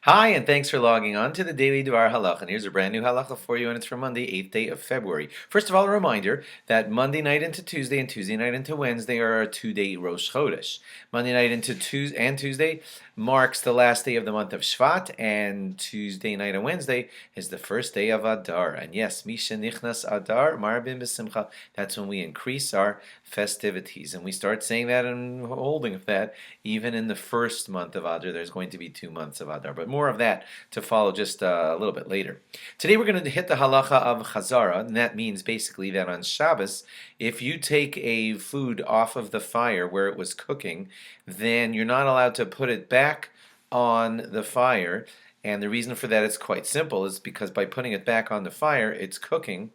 Hi, and thanks for logging on to the Daily DVAR Halacha. And here's a brand new halacha for you, and it's for Monday, 8th day of February. First of all, a reminder that Monday night into Tuesday and Tuesday night into Wednesday are a two-day Rosh Chodesh. Monday night into Tuesday marks the last day of the month of Shvat, and Tuesday night and Wednesday is the first day of Adar. And yes, Misha Nichnas Adar, Marbim B'Simcha, that's when we increase our festivities. And we start saying that and holding of that even in the first month of Adar. There's going to be 2 months of Adar, but more of that to follow just a little bit later. Today we're going to hit the halacha of Chazara, and that means basically that on Shabbos, if you take a food off of the fire where it was cooking, then you're not allowed to put it back on the fire. And the reason for that is quite simple, is because by putting it back on the fire, it's cooking.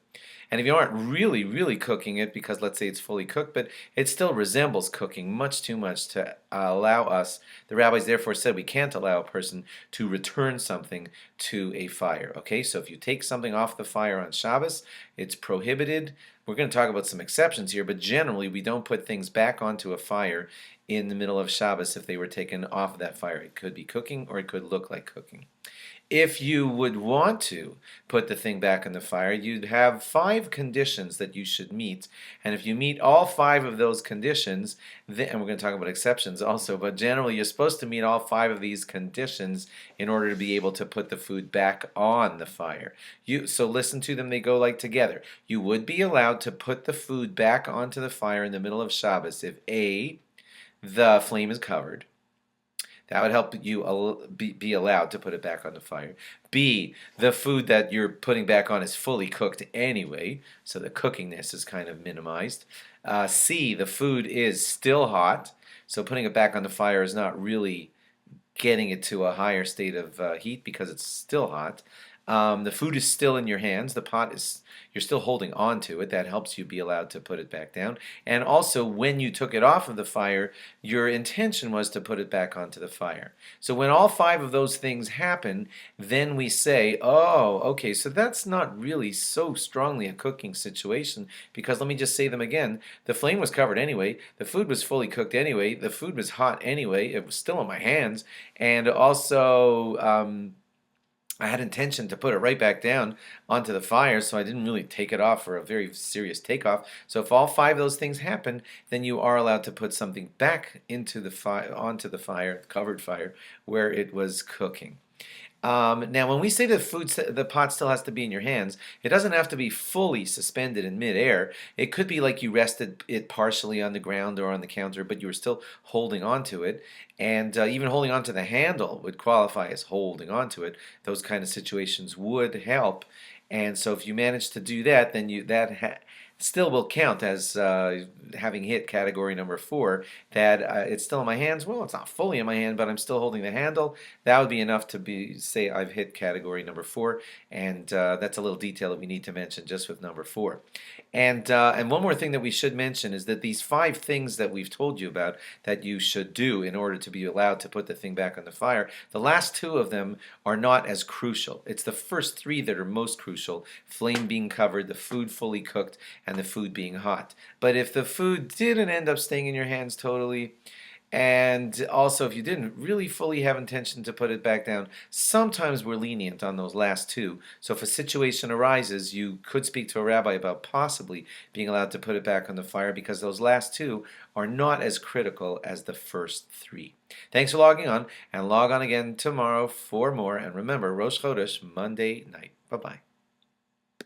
And if you aren't really cooking it, because let's say it's fully cooked, but it still resembles cooking much too much to allow us, the rabbis therefore said we can't allow a person to return something to a fire. Okay, so if you take something off the fire on Shabbos, it's prohibited. We're going to talk about some exceptions here, but generally we don't put things back onto a fire in the middle of Shabbos if they were taken off of that fire. It could be cooking or it could look like cooking. If you would want to put the thing back in the fire, you'd have 5 conditions that you should meet. And if you meet all 5 of those conditions, then, and we're going to talk about exceptions also, but generally you're supposed to meet all 5 of these conditions in order to be able to put the food back on the fire. So listen to them, they go like together. You would be allowed to put the food back onto the fire in the middle of Shabbos if A, the flame is covered. That would help you be allowed to put it back on the fire. B, the food that you're putting back on is fully cooked anyway, so the cookingness is kind of minimized. C, the food is still hot, so putting it back on the fire is not really getting it to a higher state of heat because it's still hot. The food is still in your hands. The pot is, you're still holding on to it. That helps you be allowed to put it back down. And also, when you took it off of the fire, your intention was to put it back onto the fire. So when all 5 of those things happen, then we say, oh, okay, so that's not really so strongly a cooking situation, because let me just say them again. The flame was covered anyway. The food was fully cooked anyway. The food was hot anyway. It was still in my hands. And also, I had intention to put it right back down onto the fire, so I didn't really take it off for a very serious takeoff. So if all 5 of those things happen, then you are allowed to put something back into the fire, onto the fire, covered fire, where it was cooking. Now, when we say the pot still has to be in your hands, it doesn't have to be fully suspended in midair. It could be like you rested it partially on the ground or on the counter, but you were still holding on to it. And even holding on to the handle would qualify as holding on to it. Those kind of situations would help. And so if you manage to do that, then still will count as having hit category number 4, that it's still in my hands. Well, it's not fully in my hand, but I'm still holding the handle. That would be enough to say I've hit category number 4, and that's a little detail that we need to mention just with number 4. And one more thing that we should mention is that these 5 things that we've told you about that you should do in order to be allowed to put the thing back on the fire, the last 2 of them are not as crucial. It's the first 3 that are most crucial: flame being covered, the food fully cooked, and the food being hot. But if the food didn't end up staying in your hands totally, and also if you didn't really fully have intention to put it back down, sometimes we're lenient on those last 2. So if a situation arises, you could speak to a rabbi about possibly being allowed to put it back on the fire, because those last 2 are not as critical as the first 3. Thanks for logging on, and log on again tomorrow for more. And remember, Rosh Chodesh, Monday night. Bye-bye.